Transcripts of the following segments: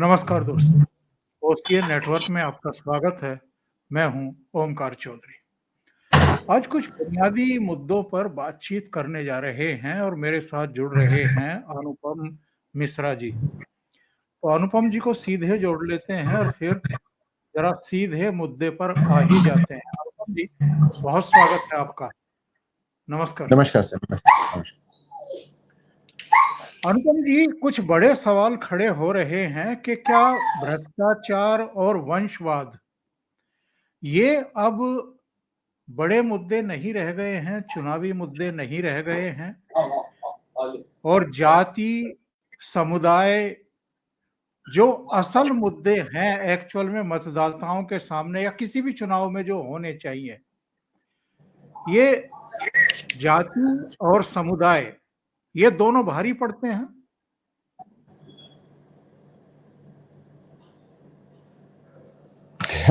नमस्कार दोस्तों, OCA network में आपका स्वागत है। मैं हूं ओमकार चौधरी। आज कुछ बुनियादी मुद्दों पर बातचीत करने जा रहे हैं और मेरे साथ जुड़ रहे हैं अनुपम मिश्रा जी। तो अनुपम जी को सीधे जोड़ लेते हैं और फिर जरा सीधे मुद्दे पर आ ही जाते हैं। अनुपम जी, बहुत स्वागत है आपका। नमस्कार। नमस्कार सर। नमस्कार। अनुपम जी, कुछ बड़े सवाल खड़े हो रहे हैं कि क्या भ्रष्टाचार और वंशवाद ये अब बड़े मुद्दे नहीं रह गए हैं, चुनावी मुद्दे नहीं रह गए हैं और जाति, समुदाय जो असल मुद्दे हैं एक्चुअल में मतदाताओं के सामने या किसी भी चुनाव में जो होने चाहिए, ये जाति और समुदाय ये दोनों भारी पड़ते हैं।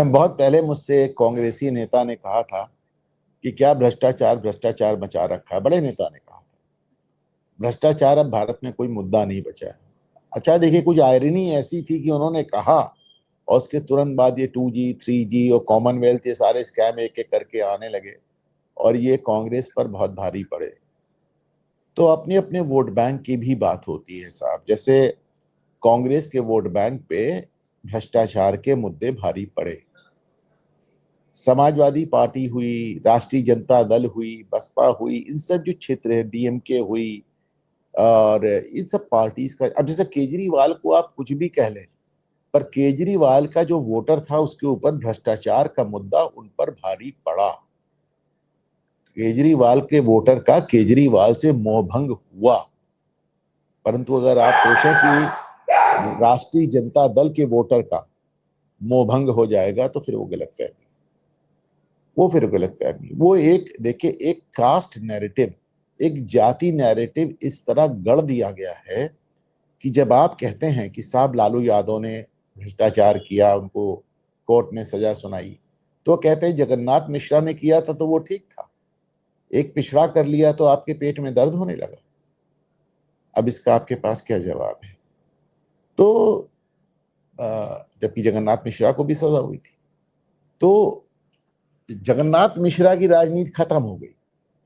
बहुत पहले मुझसे एक कांग्रेसी नेता ने कहा था कि क्या भ्रष्टाचार भ्रष्टाचार मचा रखा है। बड़े नेता ने कहा था भ्रष्टाचार अब भारत में कोई मुद्दा नहीं बचा है। अच्छा देखिए, कुछ आयरनी ऐसी थी कि उन्होंने कहा और उसके तुरंत बाद ये 2G 3G और कॉमनवेल्थ ये सारे स्कैम एक एक करके आने लगे और ये कांग्रेस पर बहुत भारी पड़े। तो अपने अपने वोट बैंक की भी बात होती है साहब। जैसे कांग्रेस के वोट बैंक पे भ्रष्टाचार के मुद्दे भारी पड़े। समाजवादी पार्टी हुई, राष्ट्रीय जनता दल हुई, बसपा हुई, इन सब जो क्षेत्र है, डीएमके हुई, और इन सब पार्टीज का, अब जैसे केजरीवाल को आप कुछ भी कह लें, पर केजरीवाल का जो वोटर था उसके ऊपर भ्रष्टाचार का मुद्दा उन पर भारी पड़ा। केजरीवाल के वोटर का केजरीवाल से मोहभंग हुआ। परंतु अगर आप सोचें कि राष्ट्रीय जनता दल के वोटर का मोहभंग हो जाएगा तो फिर वो गलतफहमी, वो एक देखिए, एक कास्ट नैरेटिव, एक जाति नैरेटिव इस तरह गढ़ दिया गया है कि जब आप कहते हैं कि साहब लालू यादव ने भ्रष्टाचार किया, उनको कोर्ट ने सजा सुनाई, तो कहते हैं जगन्नाथ मिश्रा ने किया था तो वो ठीक था, एक पिछड़ा कर लिया तो आपके पेट में दर्द होने लगा। अब इसका आपके पास क्या जवाब है? तो जबकि जगन्नाथ मिश्रा को भी सजा हुई थी, तो जगन्नाथ मिश्रा की राजनीति खत्म हो गई,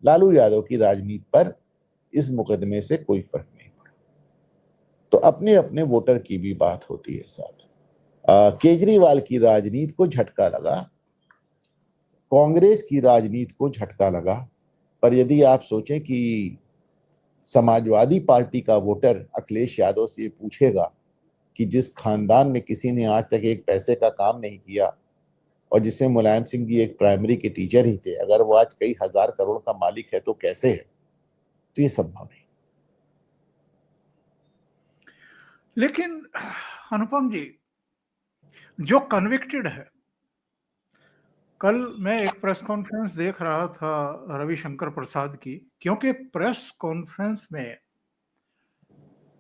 लालू यादव की राजनीति पर इस मुकदमे से कोई फर्क नहीं पड़ा। तो अपने अपने वोटर की भी बात होती है साहब। केजरीवाल की राजनीति को झटका लगा, कांग्रेस की राजनीति को झटका लगा, पर यदि आप सोचें कि समाजवादी पार्टी का वोटर अखिलेश यादव से पूछेगा कि जिस खानदान में किसी ने आज तक एक पैसे का काम नहीं किया और जिसमें मुलायम सिंह जी एक प्राइमरी के टीचर ही थे, अगर वो आज कई हजार करोड़ का मालिक है तो कैसे है? तो ये संभव नहीं। लेकिन अनुपम जी, जो कन्विक्टेड है, कल मैं एक प्रेस कॉन्फ्रेंस देख रहा था रविशंकर प्रसाद की, क्योंकि प्रेस कॉन्फ्रेंस में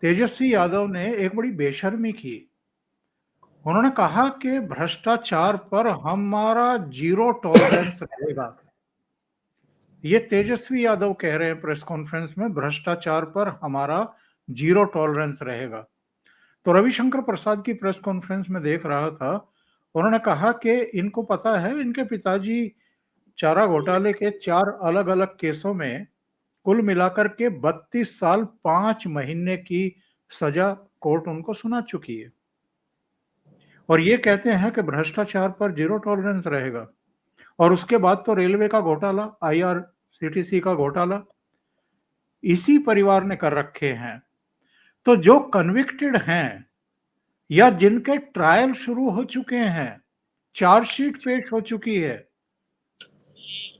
तेजस्वी यादव ने एक बड़ी बेशर्मी की। उन्होंने कहा कि भ्रष्टाचार पर हमारा जीरो टॉलरेंस रहेगा। ये तेजस्वी यादव कह रहे हैं प्रेस कॉन्फ्रेंस में, भ्रष्टाचार पर हमारा जीरो टॉलरेंस रहेगा। तो रविशंकर प्रसाद की प्रेस कॉन्फ्रेंस में देख रहा था, उन्होंने कहा कि इनको पता है इनके पिताजी चारा घोटाले के 4 अलग-अलग केसों में कुल मिलाकर के 32 साल 5 महीने की सजा कोर्ट उनको सुना चुकी है और ये कहते हैं कि भ्रष्टाचार पर जीरो टॉलरेंस रहेगा। और उसके बाद तो रेलवे का घोटाला, आईआरसीटीसी का घोटाला इसी परिवार ने कर रखे हैं। तो जो कन्विक्टेड हैं या जिनके ट्रायल शुरू हो चुके हैं, चार्जशीट पेश हो चुकी है,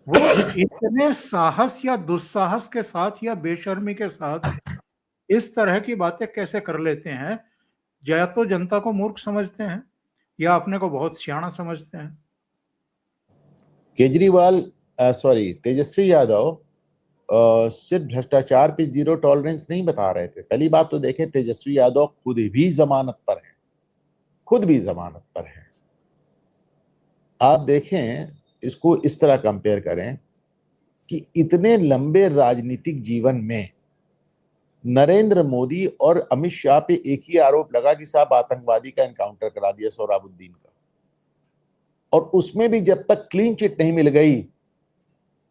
वो इतने साहस या दुस्साहस के साथ या बेशर्मी के साथ इस तरह की बातें कैसे कर लेते हैं? या तो जनता को मूर्ख समझते हैं या अपने को बहुत सियाना समझते हैं। तेजस्वी यादव सिर्फ भ्रष्टाचार पे जीरो टॉलरेंस नहीं बता रहे थे। पहली बात तो देखें, तेजस्वी यादव खुद भी जमानत पर है। आप देखें, इसको इस तरह कंपेयर करें कि इतने लंबे राजनीतिक जीवन में नरेंद्र मोदी और अमित शाह पे एक ही आरोप लगा कि साहब आतंकवादी का एनकाउंटर करा दिया सोहराबुद्दीन का, और उसमें भी जब तक क्लीन चिट नहीं मिल गई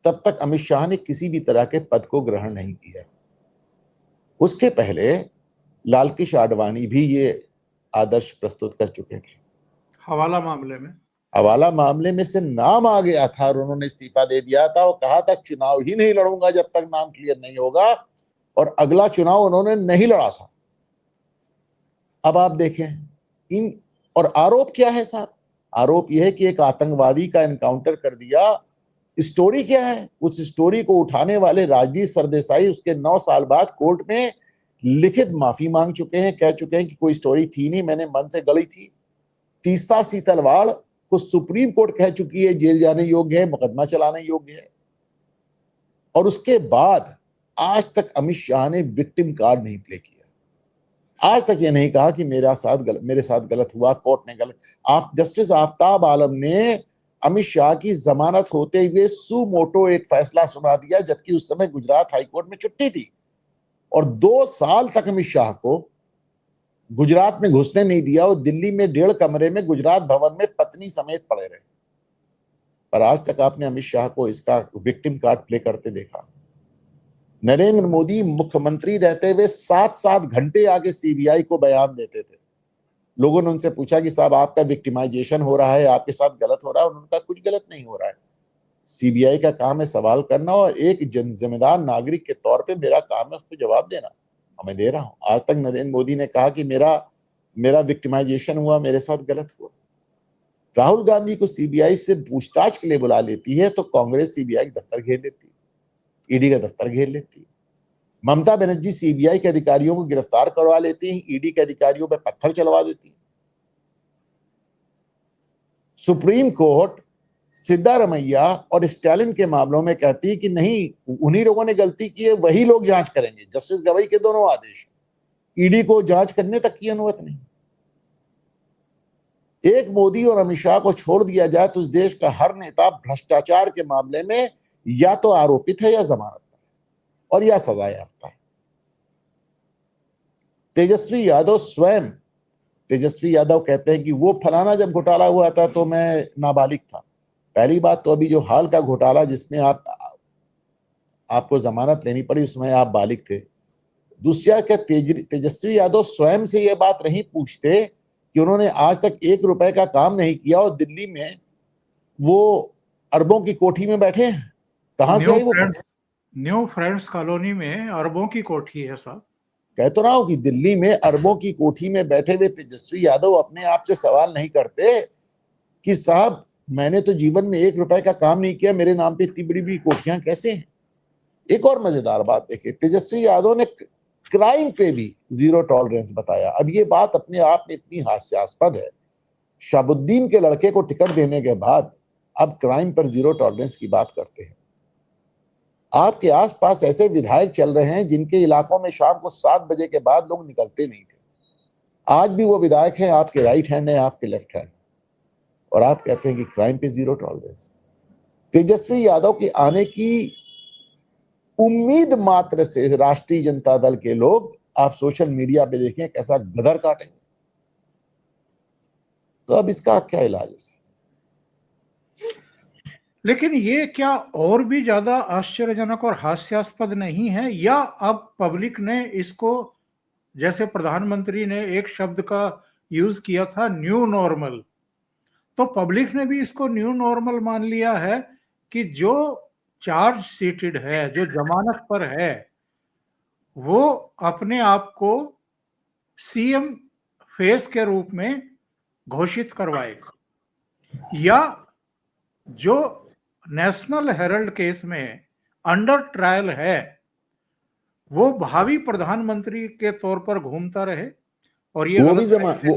तब तक अमित शाह ने किसी भी तरह के पद को ग्रहण नहीं किया। उसके पहले लालकृष्ण आडवाणी भी ये आदर्श प्रस्तुत कर चुके थे। हवाला मामले में, हवाला मामले में से नाम आ गया था और उन्होंने इस्तीफा दे दिया था और कहा था चुनाव ही नहीं लड़ूंगा जब तक नाम क्लियर नहीं होगा, और अगला चुनाव उन्होंने नहीं लड़ा था। अब आप देखें इन, और आरोप क्या है साहब? आरोप यह है कि एक आतंकवादी का एनकाउंटर कर दिया। स्टोरी क्या है? उस स्टोरी को उठाने वाले राजदीप सरदेसाई उसके 9 साल बाद कोर्ट में लिखित माफी मांग चुके हैं, कह चुके हैं कि कोई स्टोरी थी नहीं, मैंने मन से गढ़ी थी। तीस्ता सीतलवाड़ को सुप्रीम कोर्ट कह चुकी है जेल जाने योग्य है, मुकदमा चलाने योग्य है, और उसके बाद आज तक अमित शाह ने विक्टिम कार्ड नहीं प्ले किया। आज तक ये नहीं कहा कि मेरे साथ गलत हुआ, कोर्ट ने गलत। जस्टिस आफ्ताब आलम ने अमित शाह की जमानत होते हुए सू मोटो एक फैसला सुना दिया, जबकि उस समय गुजरात हाईकोर्ट में छुट्टी थी, और 2 साल तक अमित शाह को गुजरात में घुसने नहीं दिया। और दिल्ली में 1.5 कमरे में गुजरात भवन में पत्नी समेत पड़े रहे। पर आज तक आपने अमित शाह को इसका विक्टिम कार्ड प्ले करते देखा? नरेंद्र मोदी मुख्यमंत्री रहते हुए 7-7 घंटे आगे सीबीआई को बयान देते थे। लोगों ने उनसे पूछा कि साहब आपका विक्टिमाइजेशन हो रहा है, आपके साथ गलत हो रहा है, उनका कुछ गलत नहीं हो रहा है। सीबीआई का काम है सवाल करना, और एक जिम्मेदार नागरिक के तौर पे मेरा काम है उसको जवाब देना, और मैं दे रहा हूं। आज तक नरेंद्र मोदी ने कहा कि मेरा विक्टिमाइजेशन हुआ, मेरे साथ गलत हुआ। राहुल गांधी को सीबीआई से पूछताछ के लिए बुला लेती है तो कांग्रेस सीबीआई का दफ्तर घेर लेती है, ईडी का दफ्तर घेर लेती है। ममता बनर्जी सीबीआई के अधिकारियों को गिरफ्तार करवा लेती हैं, ईडी के अधिकारियों पर पत्थर चलवा देती है। सुप्रीम कोर्ट सिद्धारमैया और स्टालिन के मामलों में कहती है कि नहीं, उन्हीं लोगों ने गलती की है, वही लोग जांच करेंगे। जस्टिस गवाई के दोनों आदेश, ईडी को जांच करने तक की अनुमति नहीं। एक मोदी और अमित शाह को छोड़ दिया जाए तो इस देश का हर नेता भ्रष्टाचार के मामले में या तो आरोपित है या जमानत पर है, और या सजा याफ्ता है। तेजस्वी यादव कहते हैं कि वो फलाना जब घोटाला हुआ था तो मैं नाबालिग था। पहली बात तो अभी जो हाल का घोटाला जिसमें आपको जमानत लेनी पड़ी उसमें आप बालिग थे। दूसरा, क्या तेजस्वी यादव स्वयं से ये बात नहीं पूछते कि उन्होंने आज तक 1 रुपए का काम नहीं किया और दिल्ली में वो अरबों की कोठी में बैठे हैं? कहां से आई वो? न्यू फ्रेंड्स कॉलोनी में अरबों की कोठी है साहब। कह तो रहा हूं कि दिल्ली में अरबों की कोठी में बैठे हुए तेजस्वी यादव अपने आप से सवाल नहीं करते कि साहब मैंने तो जीवन में 1 रुपए का काम नहीं किया, मेरे नाम पे इतनी बड़ी बड़ी कोठियां कैसे हैं? एक और मजेदार बात देखिए, तेजस्वी यादव ने क्राइम पे भी जीरो टॉलरेंस बताया। अब ये बात अपने आप में इतनी हास्यास्पद है, शहाबुद्दीन के लड़के को टिकट देने के बाद अब क्राइम पर जीरो टॉलरेंस की बात करते हैं। आपके आसपास ऐसे विधायक चल रहे हैं जिनके इलाकों में शाम को 7 बजे के बाद लोग निकलते नहीं थे। आज भी वो विधायक हैं, आपके राइट हैंड है, आपके लेफ्ट हैंड, और आप कहते हैं कि क्राइम पे जीरो टॉलरेंस। तेजस्वी यादव के आने की उम्मीद मात्र से राष्ट्रीय जनता दल के लोग, आप सोशल मीडिया पे देखें कैसा गदर काटेंगे। तो अब इसका क्या इलाज है? लेकिन ये क्या और भी ज्यादा आश्चर्यजनक और हास्यास्पद नहीं है? या अब पब्लिक ने इसको, जैसे प्रधानमंत्री ने एक शब्द का यूज किया था न्यू नॉर्मल, तो पब्लिक ने भी इसको न्यू नॉर्मल मान लिया है कि जो चार्ज सीटेड है, जो जमानत पर है, वो अपने आप को सीएम फेस के रूप में घोषित करवाएगा, या जो नेशनल हेरल्ड केस में अंडर ट्रायल है वो भावी प्रधानमंत्री के तौर पर घूमता रहे। और ये वो भी जमानत पे है,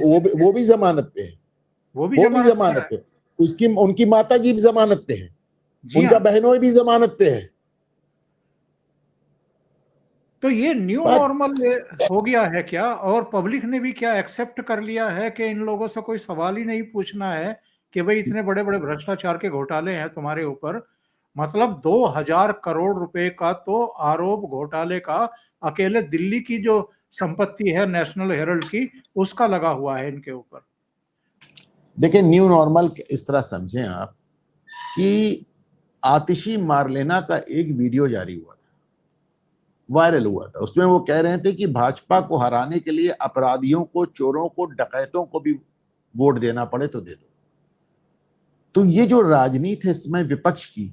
वो भी जमानत पे। उनकी माता जी भी जमानत पे है, उनका बहनोई भी जमानत पे है। तो ये न्यू नॉर्मल हो गया है क्या? और पब्लिक ने भी क्या एक्सेप्ट कर लिया है कि इन लोगों से कोई सवाल ही नहीं पूछना है कि भाई इतने बड़े बड़े भ्रष्टाचार के घोटाले हैं तुम्हारे ऊपर, मतलब 2000 करोड़ रुपए का तो आरोप घोटाले का अकेले दिल्ली की जो संपत्ति है नेशनल हेराल्ड की, उसका लगा हुआ है इनके ऊपर। देखिए, न्यू नॉर्मल इस तरह समझें आप कि आतिशी मारलेना का एक वीडियो जारी हुआ था, वायरल हुआ था। उसमें वो कह रहे थे कि भाजपा को हराने के लिए अपराधियों को, चोरों को, डकैतों को भी वोट देना पड़े तो दे दो। तो ये जो राजनीति है इसमें विपक्ष की,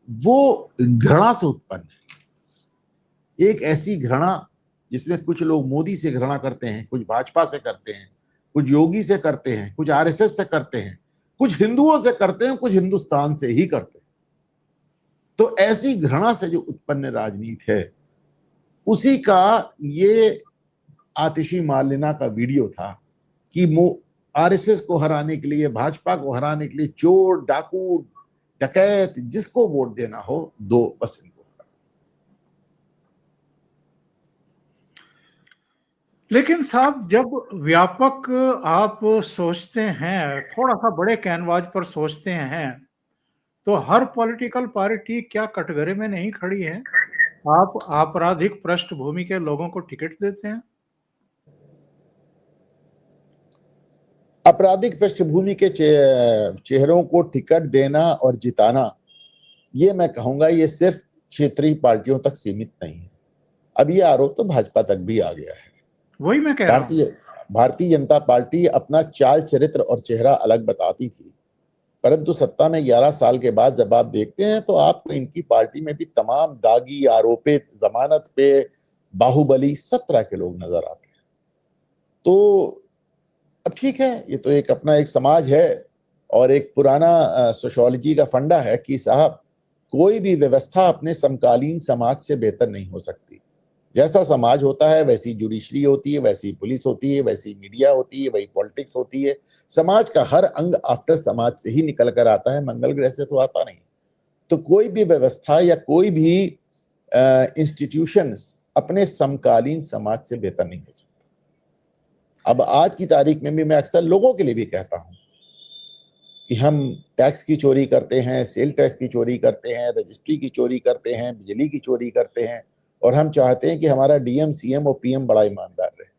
वो घृणा से उत्पन्न है। एक ऐसी घृणा जिसमें कुछ लोग मोदी से घृणा करते हैं, कुछ भाजपा से करते हैं, कुछ योगी से करते हैं, कुछ आरएसएस से करते हैं, कुछ हिंदुओं से करते हैं, कुछ हिंदुस्तान से ही करते हैं। तो ऐसी घृणा से जो उत्पन्न राजनीति है, उसी का ये आतिशी मारलेना का वीडियो था कि आरएसएस को हराने के लिए, भाजपा को हराने के लिए चोर, डाकू, डकैत, जिसको वोट देना हो दो, बस इनको। लेकिन साहब, जब व्यापक आप सोचते हैं, थोड़ा सा बड़े कैनवास पर सोचते हैं, तो हर पॉलिटिकल पार्टी क्या कटघरे में नहीं खड़ी है? आप आपराधिक पृष्ठभूमि के लोगों को टिकट देते हैं। आपराधिक पृष्ठभूमि के चेहरों को टिकट देना और जिताना, ये मैं कहूंगा ये सिर्फ क्षेत्रीय पार्टियों तक सीमित नहीं है। अब ये आरोप तो भाजपा तक भी आ गया है। वही मैं कह रहा हूं। भारतीय जनता पार्टी अपना चाल चरित्र और चेहरा अलग बताती थी, परंतु सत्ता में 11 साल के बाद जब आप देखते हैं तो आपको इनकी पार्टी में भी तमाम दागी, आरोपित, जमानत पे, बाहुबली, सब तरह के लोग नजर आते हैं। तो अब ठीक है, ये तो एक अपना एक समाज है और एक पुराना सोशियोलॉजी का फंडा है कि साहब, कोई भी व्यवस्था अपने समकालीन समाज से बेहतर नहीं हो सकती। जैसा समाज होता है वैसी जुडिशरी होती है, वैसी पुलिस होती है, वैसी मीडिया होती है, वही पॉलिटिक्स होती है। समाज का हर अंग आफ्टर समाज से ही निकल कर आता है, मंगल ग्रह से तो आता नहीं। तो कोई भी व्यवस्था या कोई भी इंस्टीट्यूशंस अपने समकालीन समाज से बेहतर नहीं हो सकता। अब आज की तारीख में भी मैं अक्सर लोगों के लिए भी कहता हूं कि हम टैक्स की चोरी करते हैं, सेल टैक्स की चोरी करते हैं, रजिस्ट्री की चोरी करते हैं, बिजली की चोरी करते हैं, और हम चाहते हैं कि हमारा डीएम, सीएम और पीएम बड़ा ईमानदार रहे।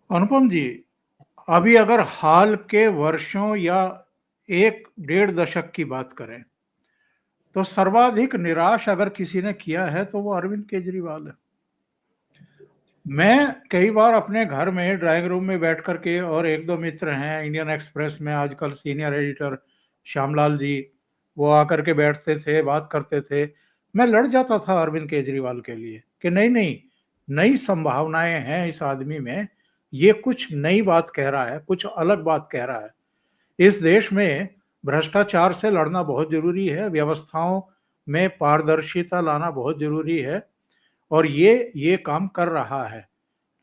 अनुपम जी, अभी अगर हाल के वर्षों या 1-1.5 दशक की बात करें, तो सर्वाधिक निराश अगर किसी ने किया है तो वो अरविंद केजरीवाल है। मैं कई बार अपने घर में ड्राइंग रूम में बैठ करके, और एक दो मित्र हैं इंडियन एक्सप्रेस में आजकल सीनियर एडिटर श्यामलाल जी, वो आकर के बैठते थे, बात करते थे। मैं लड़ जाता था अरविंद केजरीवाल के लिए कि नहीं नहीं, नई संभावनाएं हैं इस आदमी में, ये कुछ नई बात कह रहा है, कुछ अलग बात कह रहा है। इस देश में भ्रष्टाचार से लड़ना बहुत जरूरी है, व्यवस्थाओं में पारदर्शिता लाना बहुत जरूरी है, और ये काम कर रहा है।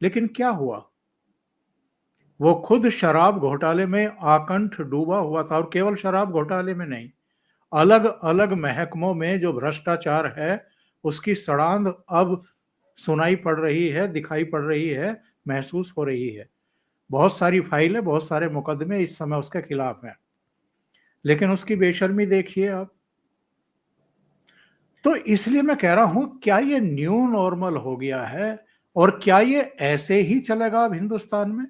लेकिन क्या हुआ? वो खुद शराब घोटाले में आकंठ डूबा हुआ था, और केवल शराब घोटाले में नहीं, अलग अलग महकमों में जो भ्रष्टाचार है उसकी सड़ांध अब सुनाई पड़ रही है, दिखाई पड़ रही है, महसूस हो रही है। बहुत सारी फाइलें, बहुत सारे मुकदमे इस समय उसके खिलाफ हैं, लेकिन उसकी बेशर्मी देखिए आप। तो इसलिए मैं कह रहा हूं, क्या ये न्यू नॉर्मल हो गया है, और क्या ये ऐसे ही चलेगा अब हिंदुस्तान में?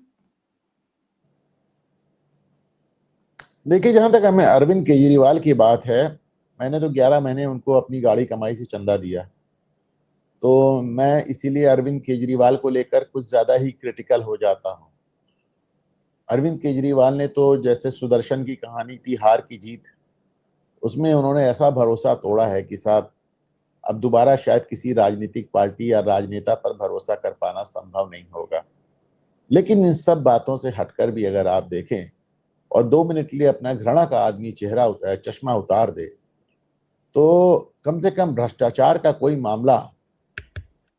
देखिए, जहां तक हमें अरविंद केजरीवाल की बात है, मैंने तो 11 महीने उनको अपनी गाड़ी कमाई से चंदा दिया, तो मैं इसीलिए अरविंद केजरीवाल को लेकर कुछ ज्यादा ही क्रिटिकल हो जाता हूं। अरविंद केजरीवाल ने तो, जैसे सुदर्शन की कहानी थी हार की जीत, उसमें उन्होंने ऐसा भरोसा तोड़ा है कि साहब, अब दोबारा शायद किसी राजनीतिक पार्टी या राजनेता पर भरोसा कर पाना संभव नहीं होगा। लेकिन इन सब बातों से हटकर भी अगर आप देखें और 2 मिनट के लिए अपना घृणा का आदमी चश्मा उतार दे, तो कम से कम भ्रष्टाचार का कोई मामला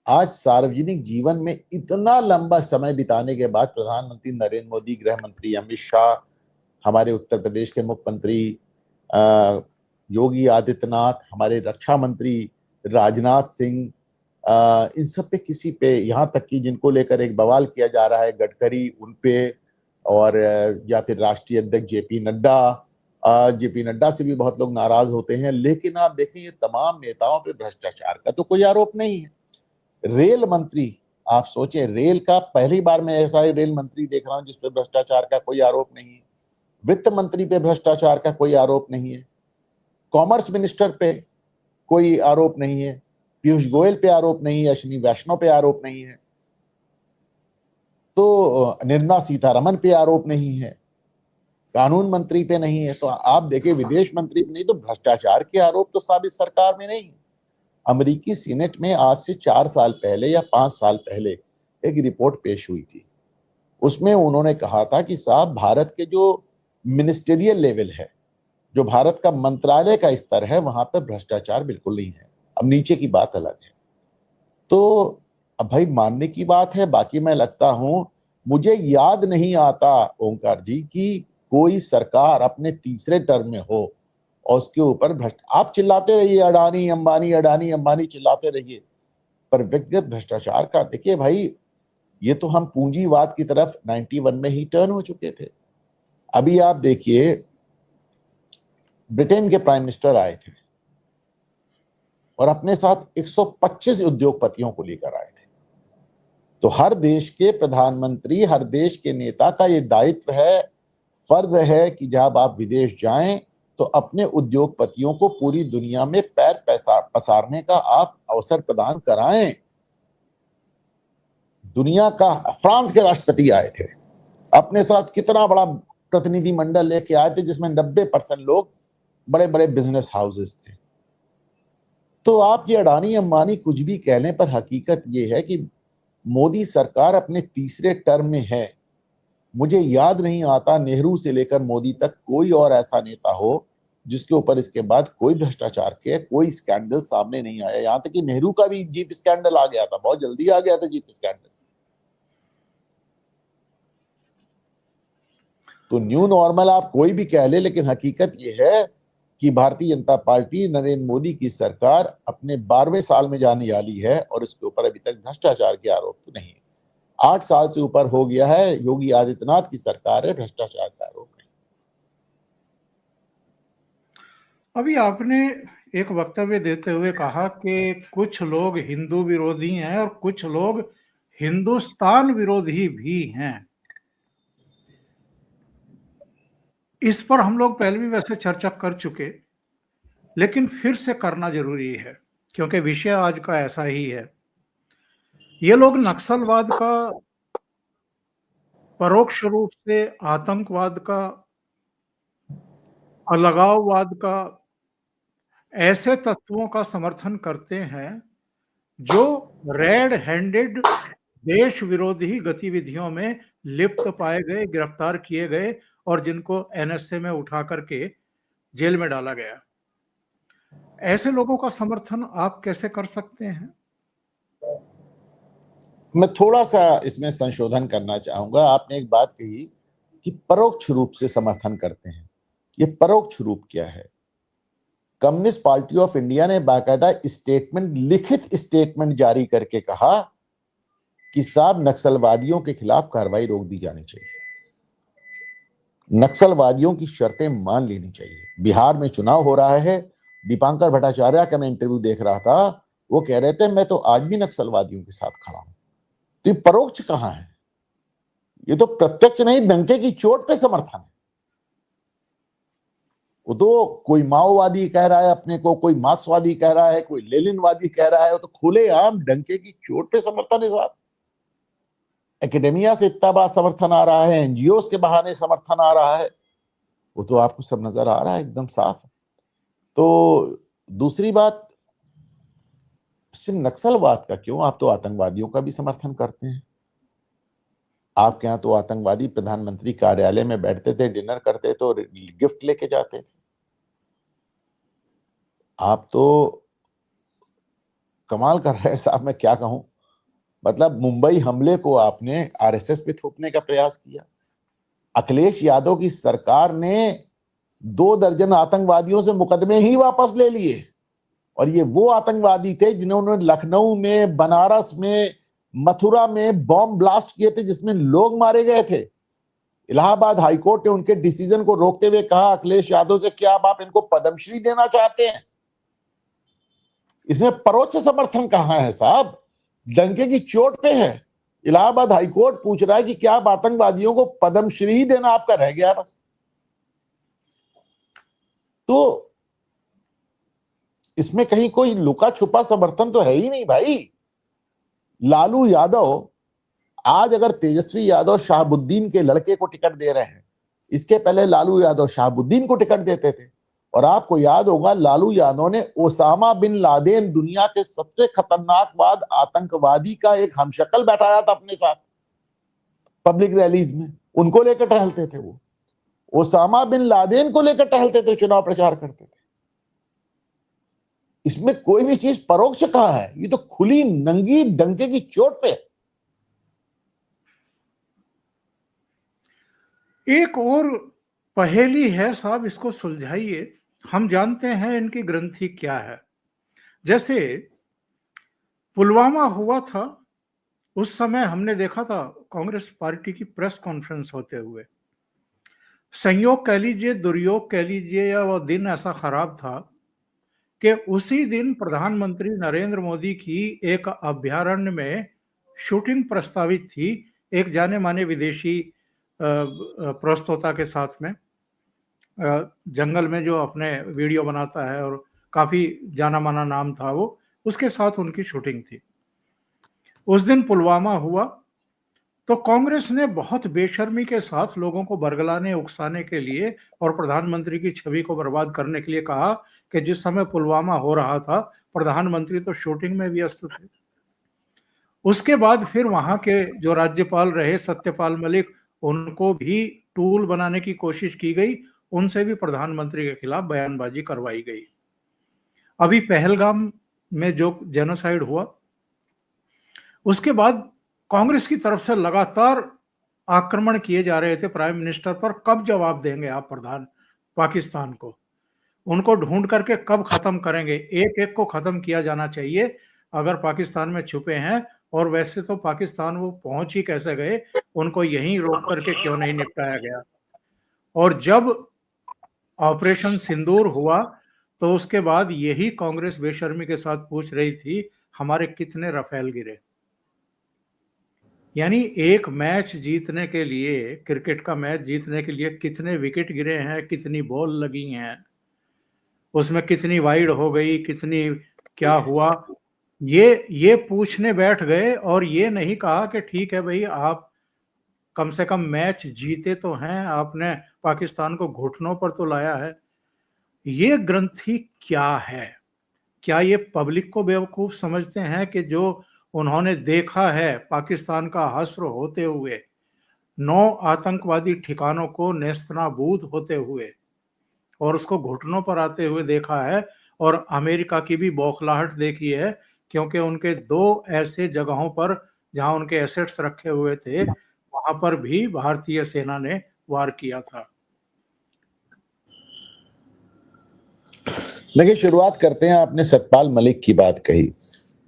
आज सार्वजनिक जीवन में इतना लंबा समय बिताने के बाद प्रधानमंत्री नरेंद्र मोदी, गृह मंत्री अमित शाह, हमारे उत्तर प्रदेश के मुख्यमंत्री योगी आदित्यनाथ, हमारे रक्षा मंत्री राजनाथ सिंह, इन सब पे, किसी पे, यहाँ तक कि जिनको लेकर एक बवाल किया जा रहा है, गडकरी, उन पे, और या फिर राष्ट्रीय अध्यक्ष जेपी नड्डा, जेपी नड्डा से भी बहुत लोग नाराज होते हैं, लेकिन आप देखें ये तमाम नेताओं पे भ्रष्टाचार का तो कोई आरोप नहीं है। रेल मंत्री, आप सोचें, रेल का पहली बार मैं ऐसा रेल मंत्री देख रहा हूं जिस पे भ्रष्टाचार का कोई आरोप नहीं है। वित्त मंत्री पे भ्रष्टाचार का कोई आरोप नहीं है। कॉमर्स मिनिस्टर पे कोई आरोप नहीं है। पीयूष गोयल पे आरोप नहीं है। अश्विनी वैष्णव पे आरोप नहीं है। तो निर्मला सीतारमण पे आरोप नहीं है। कानून मंत्री पे नहीं है। तो आप देखिए, विदेश मंत्री पे नहीं, तो भ्रष्टाचार के आरोप तो साबित सरकार में नहीं है। अमेरिकी सीनेट में आज से 4 साल पहले या 5 साल पहले एक रिपोर्ट पेश हुई थी। उसमें उन्होंने कहा था कि साहब, भारत के जो मिनिस्टेरियल लेवल है, जो भारत का मंत्रालय का स्तर है, वहां पर भ्रष्टाचार बिल्कुल नहीं है। अब नीचे की बात अलग है। तो अब भाई मानने की बात है। बाकी मैं लगता हूं, मुझे याद नहीं आता ओंकार जी कि कोई सरकार अपने तीसरे टर्म में हो और उसके ऊपर आप चिल्लाते रहिए अडानी अंबानी, अडानी अंबानी चिल्लाते रहिए, पर व्यक्तिगत भ्रष्टाचार का देखिए भाई, ये तो हम पूंजीवाद की तरफ 91 में ही टर्न हो चुके थे। अभी आप देखिए, ब्रिटेन के प्राइम मिनिस्टर आए थे और अपने साथ 125 उद्योगपतियों को लेकर आए थे। तो हर देश के प्रधानमंत्री, हर देश के नेता का ये दायित्व है, फर्ज है कि जब आप विदेश जाएं तो अपने उद्योगपतियों को पूरी दुनिया में पैर पसारने का आप अवसर प्रदान कराएं। दुनिया का फ्रांस के राष्ट्रपति आए थे, अपने साथ कितना बड़ा प्रतिनिधि मंडल लेके आए थे, जिसमें 90% लोग बड़े बड़े बिजनेस हाउसेस थे। तो आप ये अडानी अंबानी कुछ भी कहने पर हकीकत ये है कि मोदी सरकार अपने तीसरे टर्म में है। मुझे याद नहीं आता नेहरू से लेकर मोदी तक कोई और ऐसा नेता हो जिसके ऊपर इसके बाद कोई भ्रष्टाचार के कोई स्कैंडल सामने नहीं आया। यहां तक कि नेहरू का भी जीप स्कैंडल आ गया था, बहुत जल्दी आ गया था जीप स्कैंडल। तो न्यू नॉर्मल आप कोई भी कह ले, लेकिन हकीकत यह है कि भारतीय जनता पार्टी, नरेंद्र मोदी की सरकार अपने 12वें साल में जाने वाली है और इसके ऊपर अभी तक भ्रष्टाचार के आरोप तो नहीं है। 8 साल से ऊपर हो गया है, योगी आदित्यनाथ की सरकार है, भ्रष्टाचार का आरोप नहीं। अभी आपने एक वक्तव्य देते हुए कहा कि कुछ लोग हिंदू विरोधी हैं और कुछ लोग हिंदुस्तान विरोधी भी हैं। इस पर हम लोग पहले भी वैसे चर्चा कर चुके, लेकिन फिर से करना जरूरी है क्योंकि विषय आज का ऐसा ही है। ये लोग नक्सलवाद का, परोक्ष रूप से आतंकवाद का, अलगाववाद का, ऐसे तत्वों का समर्थन करते हैं जो रेड हैंडेड देश विरोधी गतिविधियों में लिप्त पाए गए, गिरफ्तार किए गए और जिनको एनएसए में उठा करके जेल में डाला गया। ऐसे लोगों का समर्थन आप कैसे कर सकते हैं? मैं थोड़ा सा इसमें संशोधन करना चाहूंगा। आपने एक बात कही कि परोक्ष रूप से समर्थन करते हैं। ये परोक्ष रूप क्या है? कम्युनिस्ट पार्टी ऑफ इंडिया ने बाकायदा स्टेटमेंट, लिखित स्टेटमेंट जारी करके कहा कि साहब, नक्सलवादियों के खिलाफ कार्रवाई रोक दी जानी चाहिए, नक्सलवादियों की शर्तें मान लेनी चाहिए। बिहार में चुनाव हो रहा है, दीपांकर भट्टाचार्य का मैं इंटरव्यू देख रहा था, वो कह रहे थे मैं तो आज भी नक्सलवादियों के साथ खड़ा हूं। तो ये परोक्ष कहां है? ये तो प्रत्यक्ष नहीं, डंके की चोट पे समर्थन है। वो तो कोई माओवादी कह रहा है अपने को, कोई मार्क्सवादी कह रहा है, कोई लेनिनवादी कह रहा है, वो तो खुलेआम डंके की चोट पे समर्थन है साहब। एकेडेमिया से इतना बड़ा समर्थन आ रहा है, एनजीओ के बहाने समर्थन आ रहा है, वो तो आपको सब नजर आ रहा है, एकदम साफ है। तो दूसरी बात, सिर्फ नक्सलवाद का क्यों, आप तो आतंकवादियों का भी समर्थन करते हैं। आपके यहाँ तो आतंकवादी प्रधानमंत्री कार्यालय में बैठते थे, डिनर करते थे और गिफ्ट लेके जाते थे। आप तो कमाल कर रहे हैं साहब, मैं क्या कहूं। मतलब मुंबई हमले को आपने आरएसएस पे थोपने का प्रयास किया। अखिलेश यादव की सरकार ने 2 दर्जन आतंकवादियों से मुकदमे ही वापस ले लिए, और ये वो आतंकवादी थे जिन्होंने लखनऊ में, बनारस में, मथुरा में बॉम्ब ब्लास्ट किए थे जिसमें लोग मारे गए थे। इलाहाबाद हाईकोर्ट ने उनके डिसीजन को रोकते हुए कहा अखिलेश यादव से, क्या अब आप इनको पद्मश्री देना चाहते हैं? इसमें परोक्ष समर्थन कहां है साहब? डंके की चोट पे है। इलाहाबाद हाईकोर्ट पूछ रहा है कि क्या आप आतंकवादियों को पद्मश्री ही देना आपका रह गया बस? तो इसमें कहीं कोई लुका छुपा समर्थन तो है ही नहीं भाई। लालू यादव आज अगर तेजस्वी यादव शाहबुद्दीन के लड़के को टिकट दे रहे हैं, इसके पहले लालू यादव शाहबुद्दीन को टिकट देते थे। और आपको याद होगा लालू यादव ने ओसामा बिन लादेन, दुनिया के सबसे खतरनाक आतंकवादी का एक हमशक्ल बैठाया था अपने साथ पब्लिक रैलीज में, उनको लेकर टहलते थे। वो ओसामा बिन लादेन को लेकर टहलते थे, चुनाव प्रचार करते थे। इसमें कोई भी चीज परोक्ष कहां है? ये तो खुली नंगी डंके की चोट पे। एक और पहेली है साहब, इसको सुलझाइए। हम जानते हैं इनकी ग्रंथि क्या है। जैसे पुलवामा हुआ था, उस समय हमने देखा था कांग्रेस पार्टी की प्रेस कॉन्फ्रेंस होते हुए। संयोग कह लीजिए, दुर्योग कह लीजिए, या वह दिन ऐसा खराब था कि उसी दिन प्रधानमंत्री नरेंद्र मोदी की एक अभ्यारण्य में शूटिंग प्रस्तावित थी, एक जाने माने विदेशी प्रस्तोता के साथ में, जंगल में जो अपने वीडियो बनाता है और काफी जाना माना नाम था वो, उसके साथ उनकी शूटिंग थी। उस दिन पुलवामा हुआ तो कांग्रेस ने बहुत बेशर्मी के साथ लोगों को बरगलाने उकसाने के लिए और प्रधानमंत्री की छवि को बर्बाद करने के लिए कहा कि जिस समय पुलवामा हो रहा था प्रधानमंत्री तो शूटिंग में व्यस्त थे। उसके बाद फिर वहां के जो राज्यपाल रहे सत्यपाल मलिक, उनको भी टूल बनाने की कोशिश की गई, उनसे भी प्रधानमंत्री के खिलाफ बयानबाजी करवाई गई। अभी पहलगाम में जो जेनोसाइड हुआ, उसके बाद कांग्रेस की तरफ से लगातार आक्रमण किए जा रहे थे प्राइम मिनिस्टर पर। कब जवाब देंगे आप पाकिस्तान को? उनको ढूंढ करके कब खत्म करेंगे? एक एक को खत्म किया जाना चाहिए अगर पाकिस्तान में छुपे हैं। और वैसे तो पाकिस्तान वो पहुंच ही कैसे गए, उनको यहीं रोक करके क्यों नहीं निपटाया गया? और जब ऑपरेशन सिंदूर हुआ तो उसके बाद यही कांग्रेस बेशर्मी के साथ पूछ रही थी हमारे कितने रफेल गिरे। यानी एक मैच जीतने के लिए, क्रिकेट का मैच जीतने के लिए कितने विकेट गिरे हैं, कितनी बॉल लगी हैं, उसमें कितनी वाइड हो गई, कितनी क्या हुआ, ये पूछने बैठ गए। और ये नहीं कहा कि ठीक है भाई, आप कम से कम मैच जीते तो हैं, आपने पाकिस्तान को घुटनों पर तो लाया है। ये ग्रंथि क्या है? क्या ये पब्लिक को बेवकूफ समझते हैं कि जो उन्होंने देखा है पाकिस्तान का हश्र होते हुए, 9 आतंकवादी ठिकानों को नेस्तनाबूद होते हुए और उसको घुटनों पर आते हुए देखा है, और अमेरिका की भी बौखलाहट देखी है, क्योंकि उनके 2 ऐसे जगहों पर जहां उनके एसेट्स रखे हुए थे, वहां पर भी भारतीय सेना ने वार किया था। देखिए, शुरुआत करते हैं। आपने सतपाल मलिक की बात कही।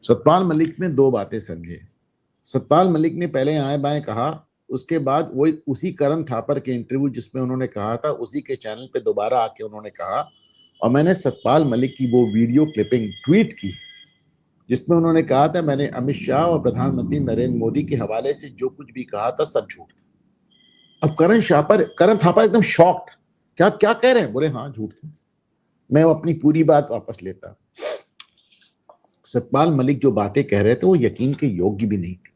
सतपाल मलिक ने 2 बातें समझे। सतपाल मलिक ने पहले आए बाएं कहा, उसके बाद वही उसी करण थापर के इंटरव्यू जिसमें उन्होंने कहा था, उसी के चैनल पे दोबारा आके उन्होंने कहा। और मैंने सतपाल मलिक की वो वीडियो क्लिपिंग ट्वीट की जिसमें उन्होंने कहा था मैंने अमित शाह और प्रधानमंत्री नरेंद्र मोदी के हवाले से जो कुछ भी कहा था सब झूठ था। अब करण थापर एकदम शॉक्ड, क्या क्या कह रहे हैं? बोले हाँ झूठ था। मैं अपनी पूरी बात वापस लेता। सतपाल मलिक जो बातें कह रहे थे वो यकीन के योग्य भी नहीं थी।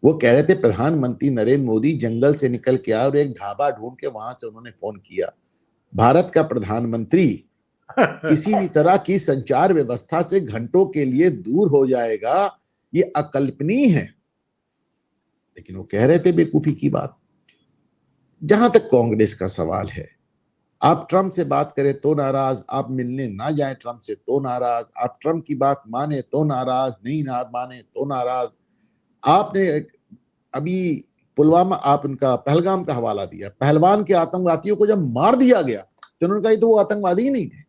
वो कह रहे थे प्रधानमंत्री नरेंद्र मोदी जंगल से निकल के आए और एक ढाबा ढूंढ के वहां से उन्होंने फोन किया। भारत का प्रधानमंत्री किसी भी तरह की संचार व्यवस्था से घंटों के लिए दूर हो जाएगा, ये अकल्पनीय है। लेकिन वो कह रहे थे बेवकूफी की बात। जहां तक कांग्रेस का सवाल है, आप ट्रंप से बात करें तो नाराज, आप मिलने ना जाएं ट्रंप से तो नाराज, आप ट्रंप की बात माने तो नाराज, नहीं ना माने तो नाराज। आपने अभी पुलवामा, आप उनका पहलगाम का हवाला दिया। पहलवान के आतंकवादियों को जब मार दिया गया तो उन्होंने कहा तो वो आतंकवादी ही नहीं थे।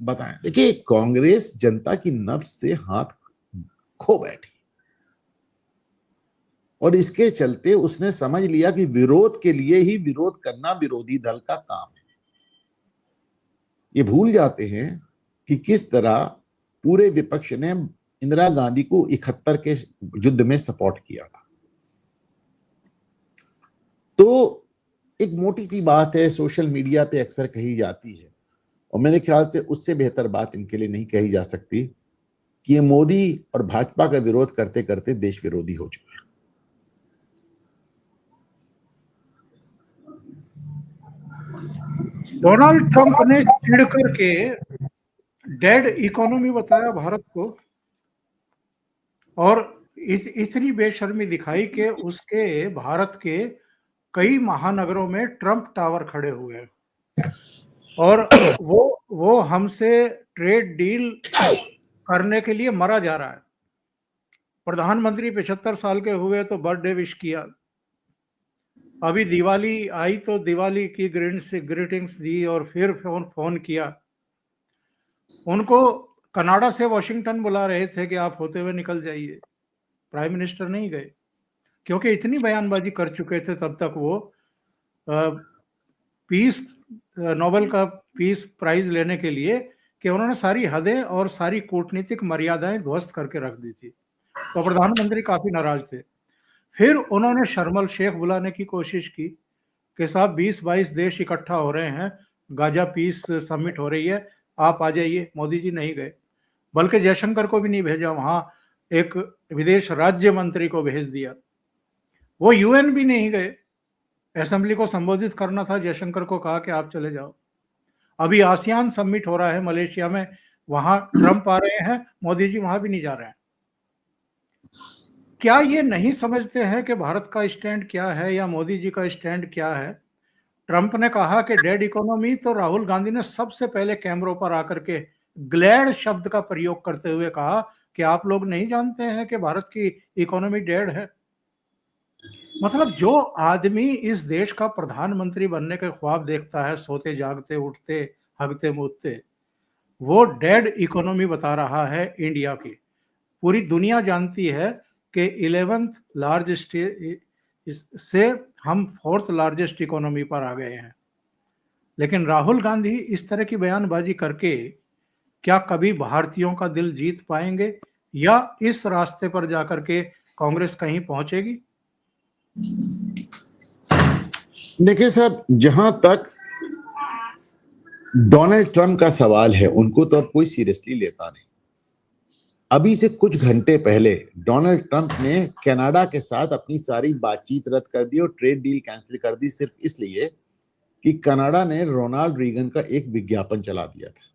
बताएं। देखिए, कांग्रेस जनता की नब्ज से हाथ खो बैठी। और इसके चलते उसने समझ लिया कि विरोध के लिए ही विरोध करना विरोधी दल का काम है। ये भूल जाते हैं कि किस तरह पूरे विपक्ष ने इंदिरा गांधी को 71 के युद्ध में सपोर्ट किया था। तो एक मोटी सी बात है, सोशल मीडिया पे अक्सर कही जाती है, और मेरे ख्याल से उससे बेहतर बात इनके लिए नहीं कही जा सकती कि ये मोदी और भाजपा का विरोध करते करते देश विरोधी हो चुके हैं। डोनाल्ड ट्रंप ने चिढ़ करके डेड इकोनॉमी बताया भारत को, और इतनी बेशर्मी दिखाई कि उसके भारत के कई महानगरों में ट्रंप टावर खड़े हुए हैं, और वो हमसे ट्रेड डील करने के लिए मरा जा रहा है। प्रधानमंत्री 75 साल के हुए तो बर्थडे विश किया, अभी दिवाली आई तो दिवाली की ग्रीटिंग्स दी, और फिर फोन किया। उनको कनाडा से वॉशिंगटन बुला रहे थे कि आप होते हुए निकल जाइए, प्राइम मिनिस्टर नहीं गए, क्योंकि इतनी बयानबाजी कर चुके थे तब तक वो पीस नोबेल का पीस प्राइज लेने के लिए, कि उन्होंने सारी हदें और सारी कूटनीतिक मर्यादाएं ध्वस्त करके रख दी थी। तो प्रधानमंत्री काफी नाराज थे। फिर उन्होंने शर्म एल शेख बुलाने की कोशिश की कि साहब 20-22 देश इकट्ठा हो रहे हैं, गाजा पीस समिट हो रही है, आप आ जाइए। मोदी जी नहीं गए, बल्कि जयशंकर को भी नहीं भेजा, वहां एक विदेश राज्य मंत्री को भेज दिया। वो यूएन भी नहीं गए, असेंबली को संबोधित करना था, जयशंकर को कहा कि आप चले जाओ। अभी आसियान समिट हो रहा है मलेशिया में, वहां ट्रंप आ रहे हैं, मोदी जी वहां भी नहीं जा रहे हैं। क्या ये नहीं समझते हैं कि भारत का स्टैंड क्या है या मोदी जी का स्टैंड क्या है? ट्रंप ने कहा कि डेड इकोनॉमी, तो राहुल गांधी ने सबसे पहले कैमरों पर आकर के ग्लैड शब्द का प्रयोग करते हुए कहा कि आप लोग नहीं जानते हैं कि भारत की इकोनॉमी डेड है। मतलब जो आदमी इस देश का प्रधानमंत्री बनने के ख्वाब देखता है, सोते जागते उठते हगते मूतते, वो डेड इकोनॉमी बता रहा है इंडिया की। पूरी दुनिया जानती है कि 11th लार्जेस्ट से हम 4th लार्जेस्ट इकोनॉमी पर आ गए हैं। लेकिन राहुल गांधी इस तरह की बयानबाजी करके क्या कभी भारतीयों का दिल जीत पाएंगे, या इस रास्ते पर जाकर के कांग्रेस कहीं पहुंचेगी? देखिए साहब, जहां तक डोनाल्ड ट्रंप का सवाल है, उनको तो अब कोई सीरियसली लेता नहीं। अभी से कुछ घंटे पहले डोनाल्ड ट्रंप ने कनाडा के साथ अपनी सारी बातचीत रद्द कर दी और ट्रेड डील कैंसिल कर दी, सिर्फ इसलिए कि कनाडा ने रोनाल्ड रीगन का एक विज्ञापन चला दिया था।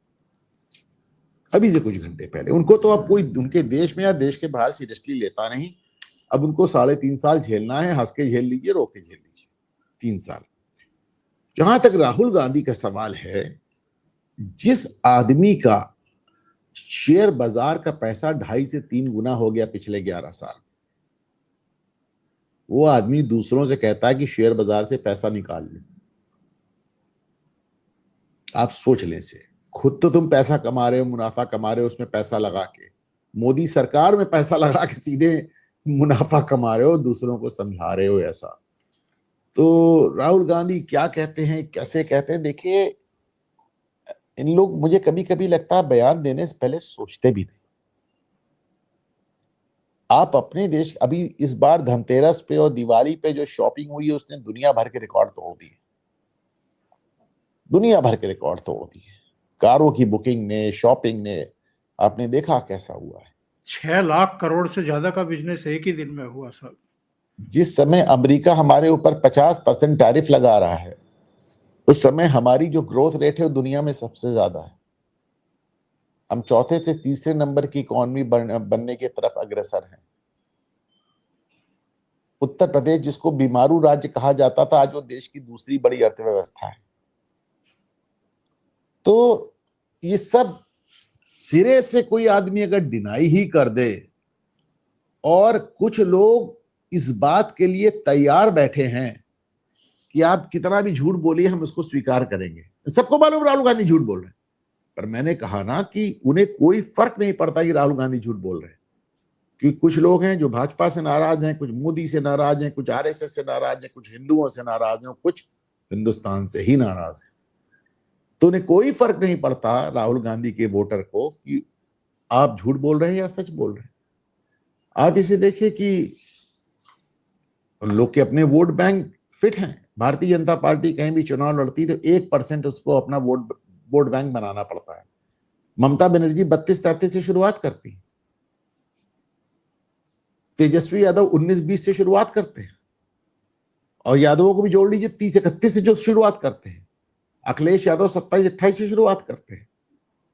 अभी से कुछ घंटे पहले। उनको तो अब कोई उनके देश में या देश के बाहर सीरियसली लेता नहीं। अब उनको 3.5 साल झेलना है, हंस के झेल लीजिए, रो के झेल लीजिए, 3 साल। जहां तक राहुल गांधी का सवाल है, जिस आदमी का शेयर बाजार का पैसा 2.5 से 3 गुना हो गया पिछले 11 साल, वो आदमी दूसरों से कहता है कि शेयर बाजार से पैसा निकाल लो। आप सोच लें से, खुद तो तुम पैसा कमा रहे हो, मुनाफा कमा रहे हो उसमें पैसा लगा के, मोदी सरकार में पैसा लगा के सीधे मुनाफा कमा रहे हो, दूसरों को समझा रहे हो ऐसा। तो राहुल गांधी क्या कहते हैं, कैसे कहते हैं, देखिए इन लोग, मुझे कभी कभी लगता है बयान देने से पहले सोचते भी नहीं। आप अपने देश, अभी इस बार धनतेरस पे और दिवाली पे जो शॉपिंग हुई है उसने दुनिया भर के रिकॉर्ड तोड़ दिए, दुनिया भर के रिकॉर्ड तोड़ दिए। कारों की बुकिंग ने, शॉपिंग ने, आपने देखा कैसा हुआ है। 6 लाख करोड़ से ज्यादा का बिजनेस एक ही दिन में हुआ सर। जिस समय अमेरिका हमारे ऊपर 50% टैरिफ लगा रहा है, उस समय हमारी जो ग्रोथ रेट है वो दुनिया में सबसे ज्यादा है। हम चौथे से तीसरे नंबर की इकोनॉमी बनने की तरफ अग्रसर हैं। उत्तर प्रदेश, जिसको बीमारू राज्य कहा जाता था, आज वो देश की दूसरी बड़ी अर्थव्यवस्था है। तो ये सब सिरे से कोई आदमी अगर डिनाई ही कर दे, और कुछ लोग इस बात के लिए तैयार बैठे हैं कि आप कितना भी झूठ बोलिए हम उसको स्वीकार करेंगे। सबको मालूम राहुल गांधी झूठ बोल रहे हैं, पर मैंने कहा ना कि उन्हें कोई फर्क नहीं पड़ता कि राहुल गांधी झूठ बोल रहे हैं, क्योंकि कुछ लोग हैं जो भाजपा से नाराज हैं, कुछ मोदी से नाराज हैं, कुछ आरएसएस से नाराज हैं, कुछ हिंदुओं से नाराज हैं, कुछ हिंदुस्तान से ही नाराज हैं। तो उन्हें कोई फर्क नहीं पड़ता राहुल गांधी के वोटर को कि आप झूठ बोल रहे हैं या सच बोल रहे हैं। आप इसे देखिए कि लोग के अपने वोट बैंक फिट हैं। भारतीय जनता पार्टी कहीं भी चुनाव लड़ती तो 1% उसको अपना वोट बैंक बनाना पड़ता है। ममता बनर्जी 32-33 से शुरुआत करती, तेजस्वी यादव 19-20 से शुरुआत करते हैं, और यादवों को भी जोड़ लीजिए 30-31 से जो शुरुआत करते हैं। अखिलेश यादव 27-28 से शुरुआत करते हैं।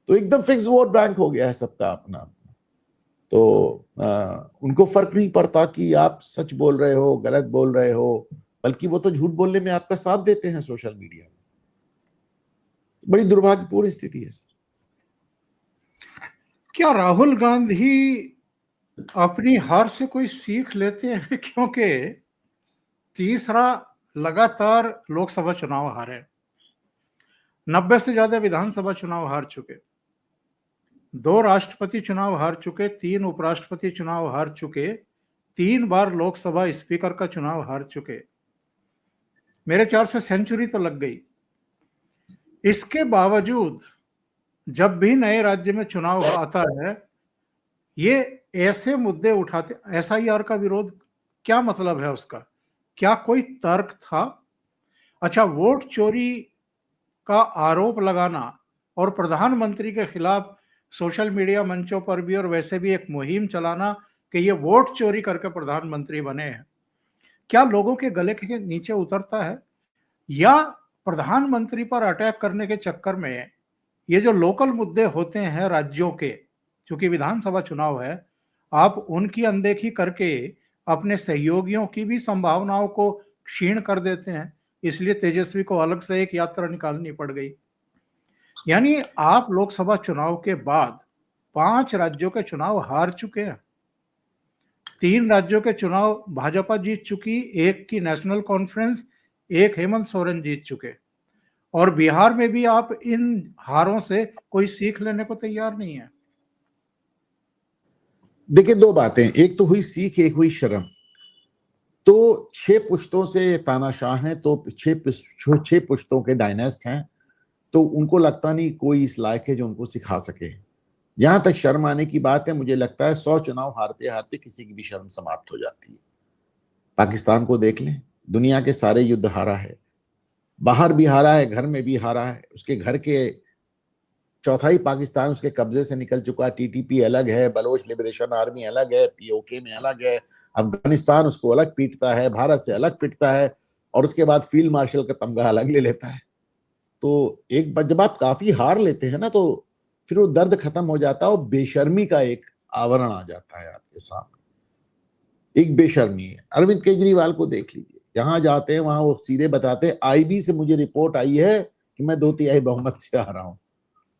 तो एकदम फिक्स वोट बैंक हो गया है सबका अपना अपना। तो उनको फर्क नहीं पड़ता कि आप सच बोल रहे हो, गलत बोल रहे हो, बल्कि वो तो झूठ बोलने में आपका साथ देते हैं सोशल मीडिया में। बड़ी दुर्भाग्यपूर्ण स्थिति है सर। क्या राहुल गांधी अपनी हार से कोई सीख लेते हैं? क्योंकि तीसरा लगातार लोकसभा चुनाव हारे, 90 से ज्यादा विधानसभा चुनाव हार चुके, 2 राष्ट्रपति चुनाव हार चुके, 3 उपराष्ट्रपति चुनाव हार चुके, 3 बार लोकसभा स्पीकर का चुनाव हार चुके। मेरे ख्याल से सेंचुरी तो लग गई। इसके बावजूद जब भी नए राज्य में चुनाव आता है, ये ऐसे मुद्दे उठाते। एसआईआर का विरोध, क्या मतलब है उसका? क्या कोई तर्क था? अच्छा, वोट चोरी का आरोप लगाना और प्रधानमंत्री के खिलाफ सोशल मीडिया मंचों पर भी और वैसे भी एक मुहिम चलाना कि ये वोट चोरी करके प्रधानमंत्री बने हैं, क्या लोगों के गले के नीचे उतरता है? या प्रधानमंत्री पर अटैक करने के चक्कर में ये जो लोकल मुद्दे होते हैं राज्यों के, क्योंकि विधानसभा चुनाव है, आप उनकी अनदेखी करके अपने सहयोगियों की भी संभावनाओं को क्षीण कर देते हैं। इसलिए तेजस्वी को अलग से एक यात्रा निकालनी पड़ गई। यानी आप लोकसभा चुनाव के बाद 5 राज्यों के चुनाव हार चुके हैं। 3 राज्यों के चुनाव भाजपा जीत चुकी, 1 की नेशनल कॉन्फ्रेंस, 1 हेमंत सोरेन जीत चुके, और बिहार में भी आप इन हारों से कोई सीख लेने को तैयार नहीं है। देखिए, 2 बातें, एक तो हुई सीख, एक हुई शर्म। तो 6 पुश्तों से तानाशाह हैं, तो 6 पुश्तों के डायनेस्ट हैं, तो उनको लगता नहीं कोई इस लायक है जो उनको सिखा सके। यहां तक शर्म आने की बात है, मुझे लगता है 100 चुनाव हारते हारते किसी की भी शर्म समाप्त हो जाती है। पाकिस्तान को देख लें, दुनिया के सारे युद्ध हारा है, बाहर भी हारा है, घर में भी हारा है। उसके घर के चौथाई पाकिस्तान उसके कब्जे से निकल चुका। टीटीपी अलग है, बलोच लिबरेशन आर्मी अलग है, पीओके में अलग है, अफगानिस्तान उसको अलग पीटता है, भारत से अलग पीटता है, और उसके बाद फील्ड मार्शल का तमगा अलग ले लेता है। तो एक बार जब आप काफी हार लेते हैं ना, तो फिर वो दर्द खत्म हो जाता है और बेशर्मी का एक आवरण आ जाता है आपके सामने। एक बेशर्मी है। अरविंद केजरीवाल को देख लीजिए, जहां जाते हैं वहां वो सीधे बताते हैं, आईबी से मुझे रिपोर्ट आई है कि मैं 2/3 बहुमत से आ रहा हूं,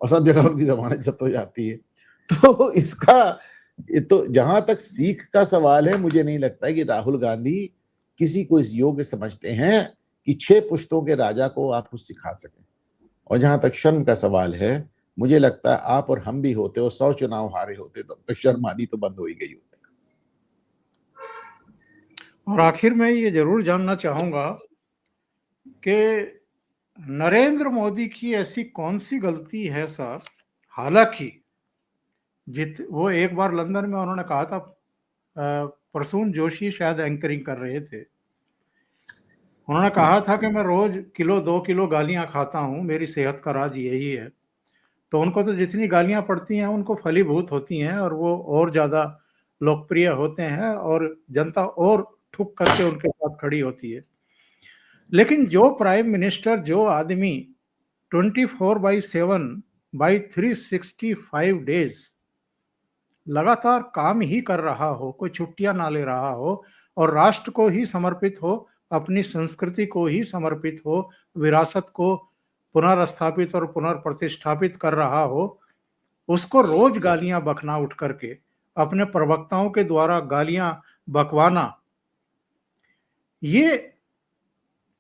और सब जगह उनकी जमानत जब्त हो जाती है। तो तो जहां तक सीख का सवाल है, मुझे नहीं लगता है कि राहुल गांधी किसी को इस योग्य समझते हैं कि 6 पुश्तों के राजा को आप कुछ सिखा सकें। और जहां तक शर्म का सवाल है, मुझे लगता है आप और हम भी होते, और 100 चुनाव हारे होते तो शर्म आनी तो बंद हो ही गई होती। और आखिर में ये जरूर जानना चाहूंगा कि नरेंद्र मोदी की ऐसी कौन सी गलती है सर? हालांकि वो एक बार लंदन में उन्होंने कहा था, प्रसून जोशी शायद एंकरिंग कर रहे थे, उन्होंने कहा था कि मैं रोज 1-2 किलो गालियां खाता हूं, मेरी सेहत का राज यही है। तो उनको तो जितनी गालियां पड़ती हैं उनको फलीभूत होती हैं, और वो और ज्यादा लोकप्रिय होते हैं, और जनता और ठुक करके उनके साथ खड़ी होती है। लेकिन जो प्राइम मिनिस्टर, जो आदमी 24/7 बाई 365 डेज लगातार काम ही कर रहा हो, कोई छुट्टियां ना ले रहा हो, और राष्ट्र को ही समर्पित हो, अपनी संस्कृति को ही समर्पित हो, विरासत को पुनर्स्थापित और पुनर्प्रतिष्ठापित कर रहा हो, उसको रोज गालियां बकना उठ करके, अपने प्रवक्ताओं के द्वारा गालियां बकवाना, ये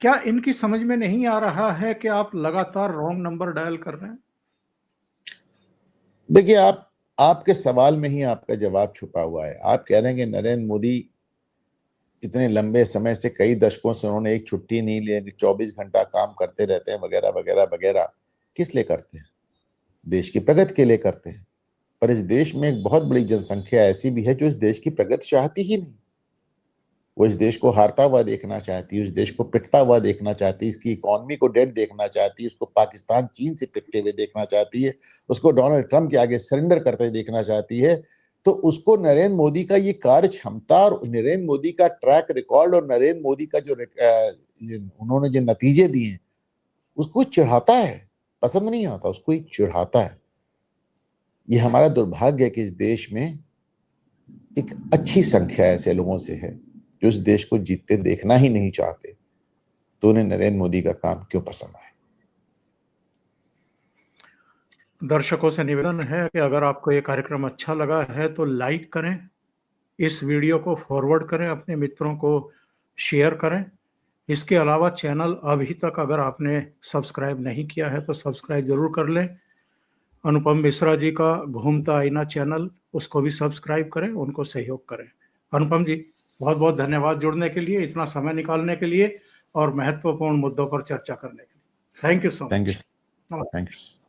क्या इनकी समझ में नहीं आ रहा है कि आप लगातार रॉन्ग नंबर डायल कर रहे हैं? देखिए, आपके सवाल में ही आपका जवाब छुपा हुआ है। आप कह रहे हैं कि नरेंद्र मोदी इतने लंबे समय से, कई दशकों से उन्होंने एक छुट्टी नहीं ली, 24 घंटा काम करते रहते हैं वगैरह वगैरह वगैरह। किस लिए करते हैं? देश की प्रगति के लिए करते हैं। पर इस देश में एक बहुत बड़ी जनसंख्या ऐसी भी है जो इस देश की प्रगति चाहती ही नहीं। वो इस देश को हारता हुआ देखना चाहती है, उस देश को पिटता हुआ देखना चाहती है, इसकी इकोनॉमी को डेड देखना चाहती है, उसको पाकिस्तान चीन से पिटते हुए देखना चाहती है, उसको डोनाल्ड ट्रंप के आगे सरेंडर करते हुए देखना चाहती है। तो उसको नरेंद्र मोदी का ये कार्य क्षमता और नरेंद्र मोदी का ट्रैक रिकॉर्ड और नरेंद्र मोदी का जो उन्होंने जो नतीजे दिए उसको चिढ़ाता है, पसंद नहीं आता, उसको ही चिढ़ाता है। ये हमारा दुर्भाग्य है कि इस देश में एक अच्छी संख्या ऐसे लोगों से है जो इस देश को जीतते देखना ही नहीं चाहते, तो उन्हें नरेंद्र मोदी का काम क्यों पसंद आए। दर्शकों से निवेदन है कि अगर आपको ये कार्यक्रम अच्छा लगा है तो लाइक करें, इस वीडियो को फॉरवर्ड करें, अपने मित्रों को शेयर करें। इसके अलावा चैनल अभी तक अगर आपने सब्सक्राइब नहीं किया है तो सब्सक्राइब जरूर कर लें। अनुपम मिश्रा जी का घूमता आईना चैनल, उसको भी सब्सक्राइब करें, उनको सहयोग करें। अनुपम जी, बहुत बहुत धन्यवाद जुड़ने के लिए, इतना समय निकालने के लिए और महत्वपूर्ण मुद्दों पर चर्चा करने के लिए। Thank you so much. Thank you.